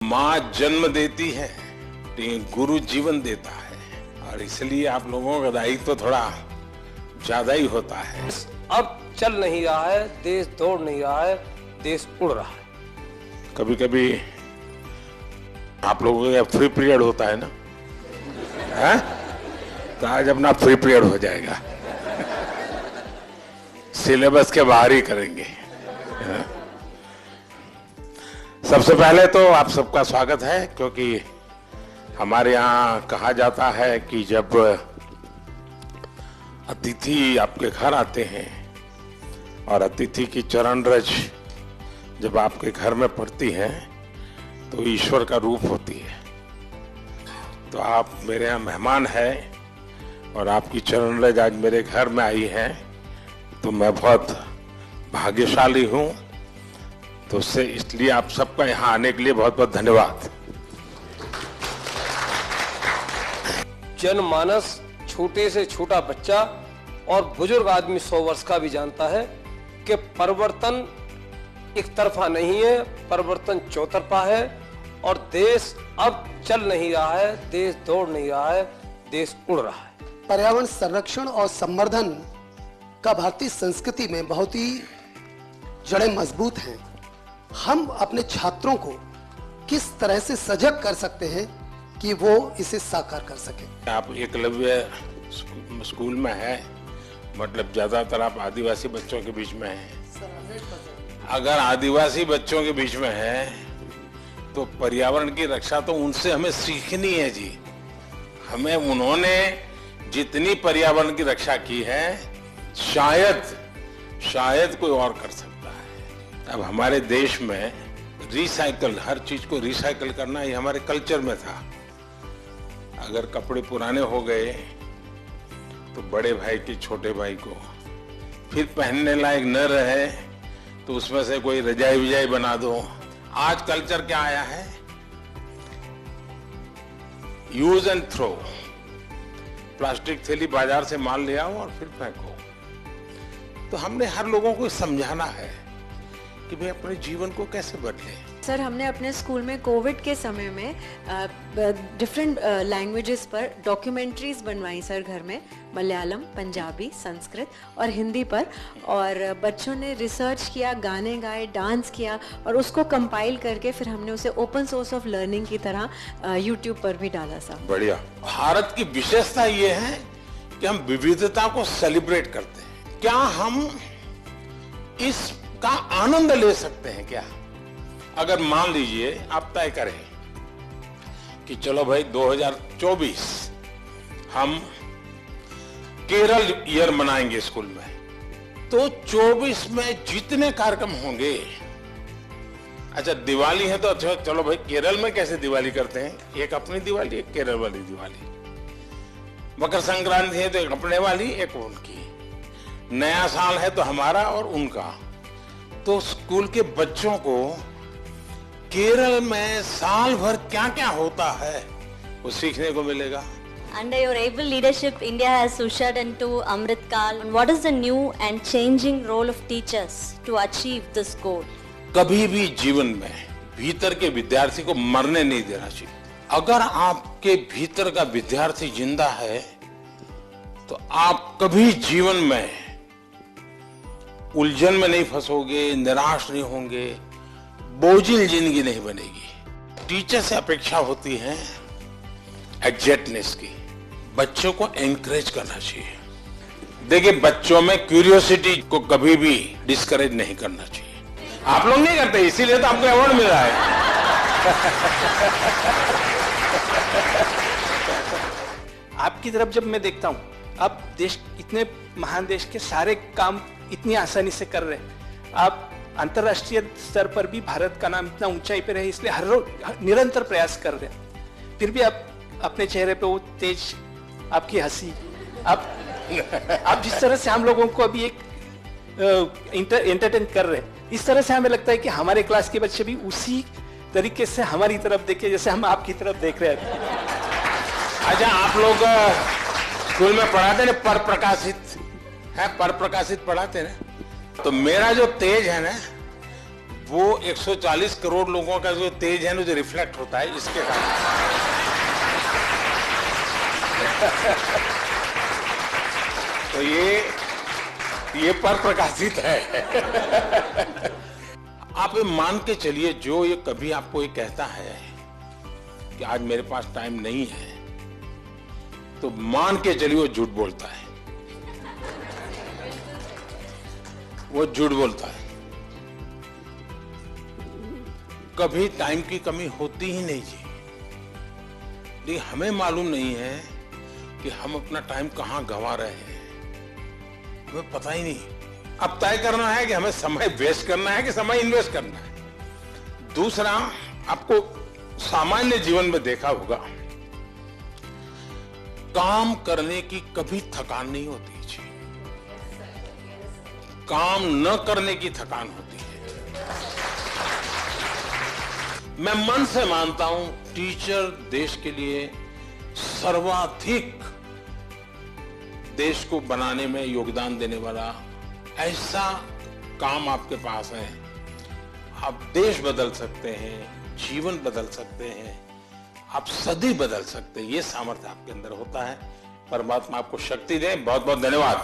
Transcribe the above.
माँ जन्म देती है, गुरु जीवन देता है, और इसलिए आप लोगों का दायित्व तो थोड़ा ज्यादा ही होता है। अब चल नहीं रहा है देश, दौड़ नहीं रहा है देश, उड़ रहा है। कभी कभी आप लोगों का फ्री पीरियड होता है ना, है? तो आज अपना फ्री पीरियड हो जाएगा, सिलेबस के बाहर ही करेंगे। सबसे पहले तो आप सबका स्वागत है, क्योंकि हमारे यहाँ कहा जाता है कि जब अतिथि आपके घर आते हैं और अतिथि की चरण रज जब आपके घर में पड़ती है तो ईश्वर का रूप होती है। तो आप मेरे यहाँ मेहमान हैं और आपकी चरण रज आज मेरे घर में आई है, तो मैं बहुत भाग्यशाली हूँ। तो उससे इसलिए आप सबका यहाँ आने के लिए बहुत बहुत धन्यवाद। जनमानस, छोटे से छोटा बच्चा और बुजुर्ग आदमी 100 वर्ष का भी जानता है कि परिवर्तन एक तरफा नहीं है, परिवर्तन चौतरफा है। और देश अब चल नहीं रहा है, देश दौड़ नहीं रहा है, देश उड़ रहा है। पर्यावरण संरक्षण और संवर्धन का भारतीय संस्कृति में बहुत ही जड़ें मजबूत हैं। हम अपने छात्रों को किस तरह से सजग कर सकते हैं कि वो इसे साकार कर सके? आप एकलव्य स्कूल में है, मतलब ज्यादातर आप आदिवासी बच्चों के बीच में हैं। अगर आदिवासी बच्चों के बीच में है तो पर्यावरण की रक्षा तो उनसे हमें सीखनी है जी। हमें उन्होंने जितनी पर्यावरण की रक्षा की है शायद कोई और कर सकता है। अब हमारे देश में रिसाइकल, हर चीज को रिसाइकल करना ये हमारे कल्चर में था। अगर कपड़े पुराने हो गए तो बड़े भाई के छोटे भाई को फिर पहनने लायक न रहे तो उसमें से कोई रजाई विजाई बना दो। आज कल्चर क्या आया है? Use and throw. प्लास्टिक थैली बाजार से माल ले आओ और फिर फेंको। तो हमने हर लोगों को समझाना है कि भाई अपने जीवन को कैसे बदले। सर, हमने अपने स्कूल में कोविड के समय में डिफरेंट लैंग्वेजेस पर डॉक्यूमेंट्रीज बनवाई सर घर में, मलयालम, पंजाबी, संस्कृत और हिंदी पर। और बच्चों ने रिसर्च किया, गाने गाए, डांस किया और उसको कंपाइल करके फिर हमने उसे ओपन सोर्स ऑफ लर्निंग की तरह यूट्यूब पर भी डाला सर। बढ़िया। भारत की विशेषता ये है कि हम विविधता को सेलिब्रेट करते हैं। क्या हम इसका आनंद ले सकते हैं क्या? अगर मान लीजिए आप तय करें कि चलो भाई 2024 हम केरल ईयर मनाएंगे स्कूल में, तो 24 में जितने कार्यक्रम होंगे, अच्छा दिवाली है तो अच्छा चलो भाई केरल में कैसे दिवाली करते हैं, एक अपनी दिवाली, एक केरल वाली दिवाली। मकर संक्रांति है तो एक अपने वाली, एक उनकी। नया साल है तो हमारा और उनका। तो स्कूल के बच्चों को केरल में साल भर क्या क्या होता है वो सीखने को मिलेगा। Under your able leadership, India has ushered into Amrit Kal. What is the new and changing role of teachers to achieve this goal? कभी भी जीवन में भीतर के विद्यार्थी को मरने नहीं देना चाहिए। अगर आपके भीतर का विद्यार्थी जिंदा है तो आप कभी जीवन में उलझन में नहीं फंसोगे, निराश नहीं होंगे, बोझिल जिंदगी नहीं बनेगी। टीचर से अपेक्षा होती है एग्जैक्टनेस की। बच्चों को एनकरेज करना चाहिए। देखिए, बच्चों में क्यूरियोसिटी को कभी भी डिस्करेज नहीं करना चाहिए। आप लोग नहीं करते, इसीलिए तो आपको अवार्ड मिला है। आपकी तरफ जब मैं देखता हूँ, आप देश, इतने महान देश के सारे काम इतनी आसानी से कर रहे हैं। आप अंतर्राष्ट्रीय स्तर पर भी भारत का नाम इतना ऊंचाई पे रहे, इसलिए हर रोज निरंतर प्रयास कर रहे हैं। फिर भी आप अपने चेहरे पे वो तेज, आपकी हंसी, आप जिस तरह से हम लोगों को अभी एक एंटरटेन कर रहे हैं, इस तरह से हमें लगता है कि हमारे क्लास के बच्चे भी उसी तरीके से हमारी तरफ देखे जैसे हम आपकी तरफ देख रहे हैं। अच्छा, आप लोग स्कूल में पढ़ाते ना पर प्रकाशित है, पर प्रकाशित पढ़ाते ना, तो मेरा जो तेज है ना वो 140 करोड़ लोगों का जो तेज है ना, जो रिफ्लेक्ट होता है, इसके कारण। तो ये पर प्रकाशित है। आप ये मान के चलिए, जो ये कभी आपको ये कहता है कि आज मेरे पास टाइम नहीं है, तो मान के चलिए वो झूठ बोलता है। वो झूठ बोलता है। कभी टाइम की कमी होती ही नहीं जी। लेकिन हमें मालूम नहीं है कि हम अपना टाइम कहां गंवा रहे हैं, हमें पता ही नहीं। अब तय करना है कि हमें समय वेस्ट करना है कि समय इन्वेस्ट करना है। दूसरा, आपको सामान्य जीवन में देखा होगा, काम करने की कभी थकान नहीं होती जी, काम न करने की थकान होती है। मैं मन से मानता हूं, टीचर देश के लिए सर्वाधिक देश को बनाने में योगदान देने वाला ऐसा काम आपके पास है। आप देश बदल सकते हैं, जीवन बदल सकते हैं, आप सदी बदल सकते हैं। ये सामर्थ्य आपके अंदर होता है। परमात्मा आपको शक्ति दे। बहुत बहुत धन्यवाद।